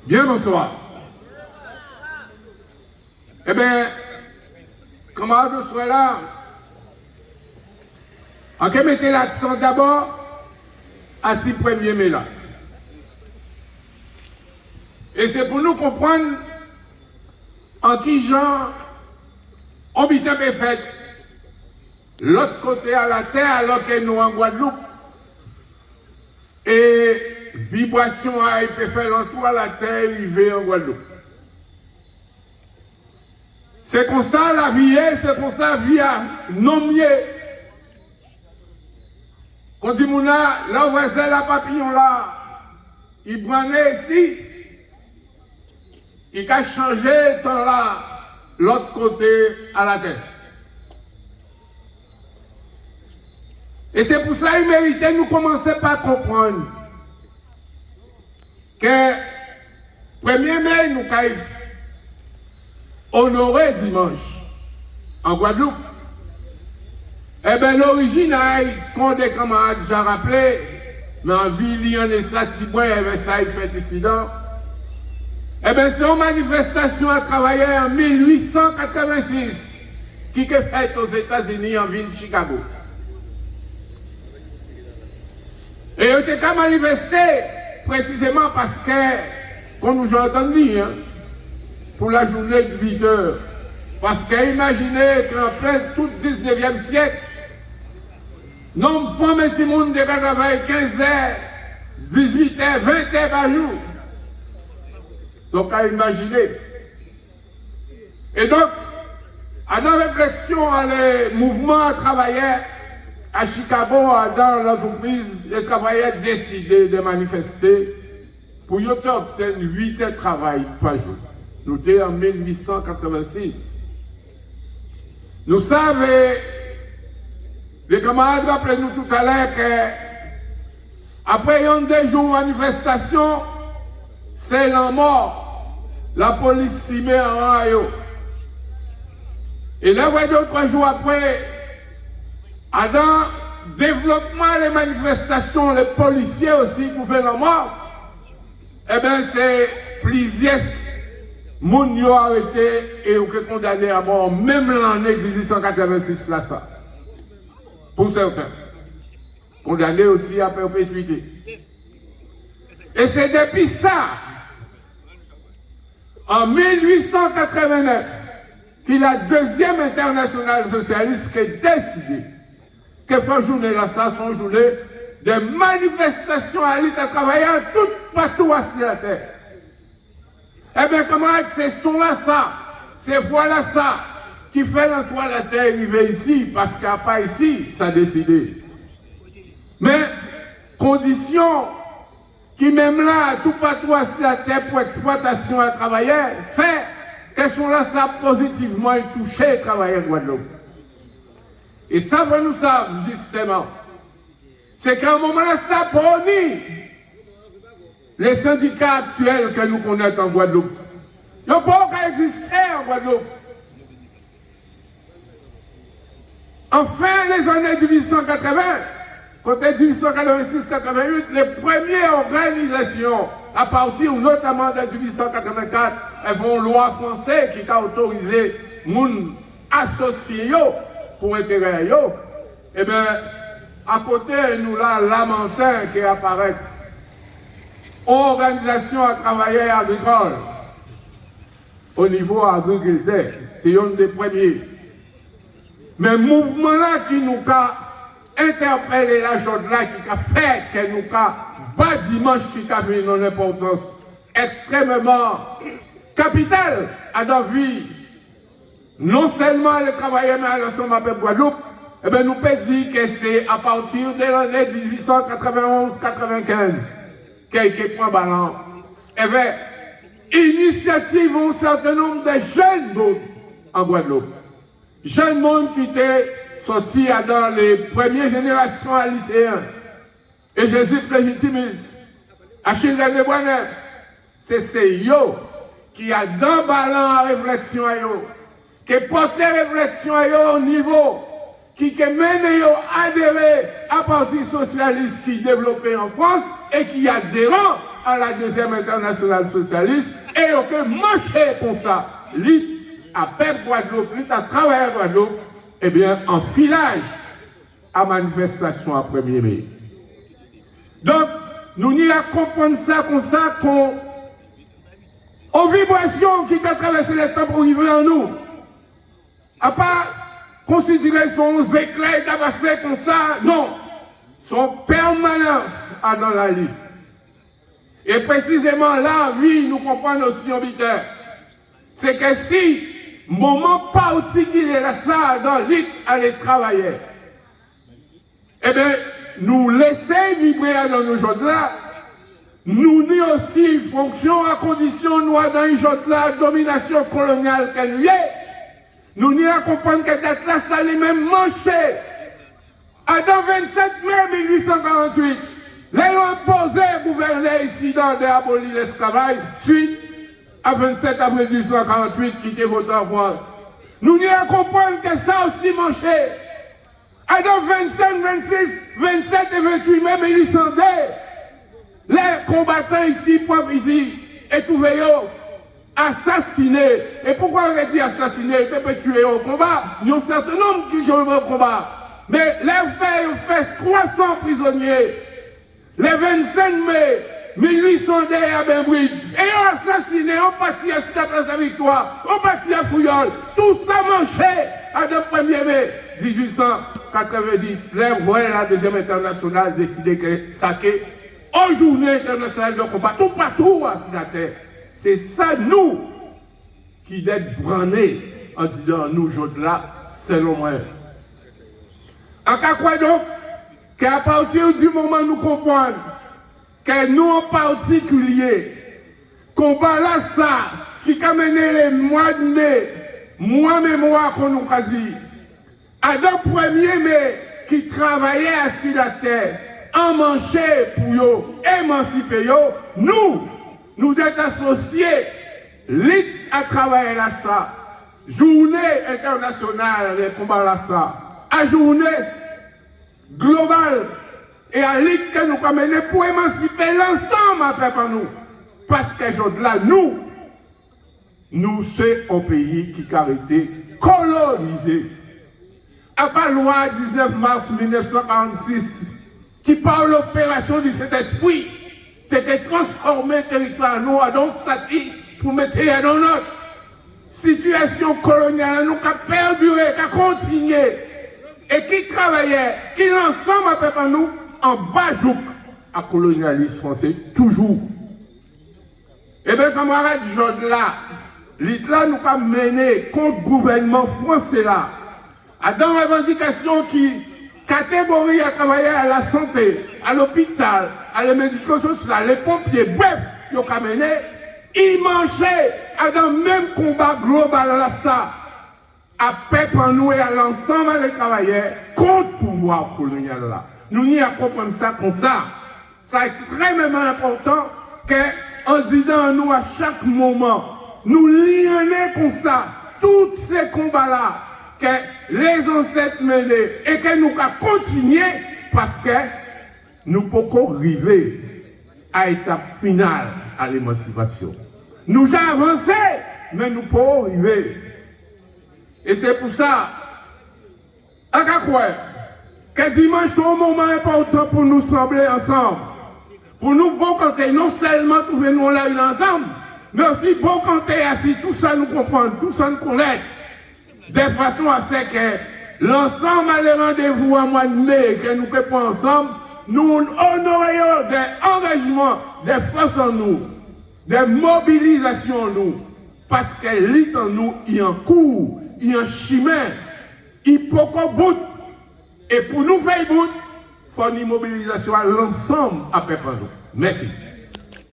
Bien, bonsoir. Eh bien, camarades, vous soyez là. En qui mettez l'accent d'abord à 6 1er mai là. Et c'est pour nous comprendre en qui genre on vit un peu fait l'autre côté à la terre alors que nous en Guadeloupe. Et vibration a été faite l'entour à la terre arrivée en Guadeloupe. C'est comme ça la vie est, c'est comme ça la vie a nommé. Quand dit Mouna, là où c'est la papillon là, il branait ici, il a changé temps là, l'autre côté à la terre. Et c'est pour ça qu'il méritait nous commencer par comprendre que 1er mai, nous avons honoré dimanche en Guadeloupe. Eh bien, l'origine, comme des camarades déjà rappelé, mais en ville, il y en a ça, si bon, il y avait ça, il fait incident. Eh bien, c'est une manifestation à travailler en 1886 qui est faite aux États-Unis en ville de Chicago. Et on était qu'à manifester précisément parce que, comme nous avons entendu, hein, pour la journée de 8 heures, parce qu'imaginez qu'en plein tout 19e siècle, nombre de femmes et de monde devait travailler 15 heures, 18 heures, 20 heures par jour. Donc, à imaginer. Et donc, à nos réflexions, les mouvements travailleurs à Chicago, dans l'entreprise, les travailleurs décidé de manifester pour y obtenir 8 heures de travail par jour. Nous étions en 1886. Nous savons, les camarades rappellent-nous tout à l'heure qu'après un des jours de manifestation, c'est la mort. La police s'y met en rayon. Et là, 2 ou 3 jours après, dans le développement des manifestations, les policiers aussi pour faire la mort, eh bien, c'est plusieurs moun yo arrêté et ont condamné à mort, même l'année de 1886, là, ça. Pour certains. Condamné aussi à perpétuité. Et c'est depuis ça, en 1889, qu'il a deuxième internationale socialiste qui a décidé que cette journée-là, ça, son journée de manifestation à l'île à travailler tout partout sur la terre. Eh bien, camarades, c'est son-là, ça, c'est voilà ça, qui fait l'entour de la terre arriver ici, parce qu'il n'y a pas ici, ça a décidé. Mais, condition qui même là, tout partout sur la terre pour exploitation à travailler, fait que sont-là, ça positivement touché les travailleurs de Guadeloupe. Et ça, vous nous savez, justement, c'est qu'à un moment-là, ça prenait les syndicats actuels que nous connaissons en Guadeloupe. Ils n'ont pas encore existé en Guadeloupe. En fin des années 1880, côté 1886-88, les premières organisations, à partir notamment de 1884, elles font une loi française qui a autorisé les associés pour intérêt. Eh bien, à côté, nous là, Lamentin qui apparaît. Organisation à travailleurs agricoles au niveau agriculteur, c'est un des premiers. Mais le mouvement-là qui nous a interpellé la journée-là, qui a fait que nous a bas dimanche, qui a vu une importance extrêmement capitale à notre vie, non seulement les travailleurs, mais à l'ensemble de Guadeloupe, eh bien, nous pouvons dire que c'est à partir de l'année 1891-95 qui prend ballon. Eh bien, initiative un certain nombre de jeunes monde en Guadeloupe. Jeunes monde qui étaient sortis dans les premières générations à lycéens. Et Jésus légitimise. Achille de Bonnet, c'est yo qui a dans ballon à réflexion à yo, qui porte réflexion à yo au niveau, qui mène yo adhérer à parti socialiste qui développé en France et qui adhérent à la deuxième internationale socialiste et que marcher comme ça, l'île à peuple Guadeloupe, l'île à travailler Guadeloupe, eh bien, en filage à manifestation à 1er mai. Donc, nous n'y à comprendre ça comme ça, en vibration qui a traversé les temps pour arriver en nous. À part considérer son éclairs d'abassé comme ça, non. Son permanence dans la lutte. Et précisément la vie, nous comprenons aussi en vigueur. C'est que si, moment particulier là, ça, dans la lutte, aller travailler, eh bien, nous laisser vibrer dans nos jours-là, nous n'y aussi fonction à condition nous dans les jours-là, domination coloniale qu'elle y est. Nous n'y à comprendre que cette là, ça les même manché. Dans 27 mai 1848, les imposés gouvernaient ici dans d'abolir l'esclavage, suite à 27 avril 1848 qui était voté en France. Nous n'y à comprendre que ça aussi manché. Dans 25, 26, 27 et 28 mai 1802, les combattants ici, pauvres ici, et trouvés assassinés. Et pourquoi on a dit assassinés? Ils étaient tués au combat. Il y a un certain nombre qui jouent au combat. Mais les faits ont fait 300 prisonniers. Les 25 mai 1802 à Benbrid. Et ils ont assassiné, on partit à la place de la Victoire, on partit à Fouillol. Tout ça manchait à le 1er mai 1890. La deuxième internationale décidé que ça en journée internationale de combat, tout partout à Sinataire. C'est ça, nous, qui d'être brandés en disant, nous, là, selon moi. En cas quoi donc, qu'à partir du moment où nous comprenons que nous, en particulier, combat là, ça, qui a mené les mois de mai, mois mémoire qu'on nous a dit, à le 1er mai, qui travaillait à Sinataire, en manché pour émanciper, nous d'être associés, l'île à travailler là ça, journée internationale des combats là ça, à journée globale et à l'île que nous avons mené pour émanciper l'ensemble après par nous. Parce que là, nous c'est un pays qui a été colonisé. À part la loi 19 mars 1946, qui par l'opération du Saint-Esprit, c'était transformer le territoire nous dans un statut pour mettre dans notre situation coloniale, nous qui a perduré, qui a continué, et qui travaillait, qui l'ensemble après par nous, en bas jouk à colonialisme français, toujours. Et bien, camarades, là, l'État nous a mené contre le gouvernement français là, à dans la revendication qui catégorie à travailler à la santé, à l'hôpital, à la médication sociale, les pompiers, bref, ils ont mené, ils mangeaient dans le même combat global à ça, à peuple en nous et à l'ensemble des travailleurs contre le pouvoir colonial là. Nous n'y à comprendre ça comme ça. C'est extrêmement important qu'en disant nous à chaque moment, nous lions comme ça, tous ces combats-là, que les ancêtres menaient et que nous avons continué parce que nous pouvons arriver à l'étape finale à l'émancipation. Nous avons avancé, mais nous pouvons arriver. Et c'est pour ça, que dimanche est un moment important pour nous sembler ensemble. Pour nous, bon compter, non seulement trouver nous là ensemble, mais aussi bon compter assis, tout ça nous comprendre, tout ça nous connaître. De façon à ce que l'ensemble a les rendez-vous à mois de mai, que nous préparons ensemble, nous honorions des engagements, des forces en nous, des mobilisations en nous, parce que l'île en nous, il y a un cours, il y a un chemin, il faut qu'on bout. Et pour nous faire bout, il faut une mobilisation à l'ensemble à peu près nous. Merci.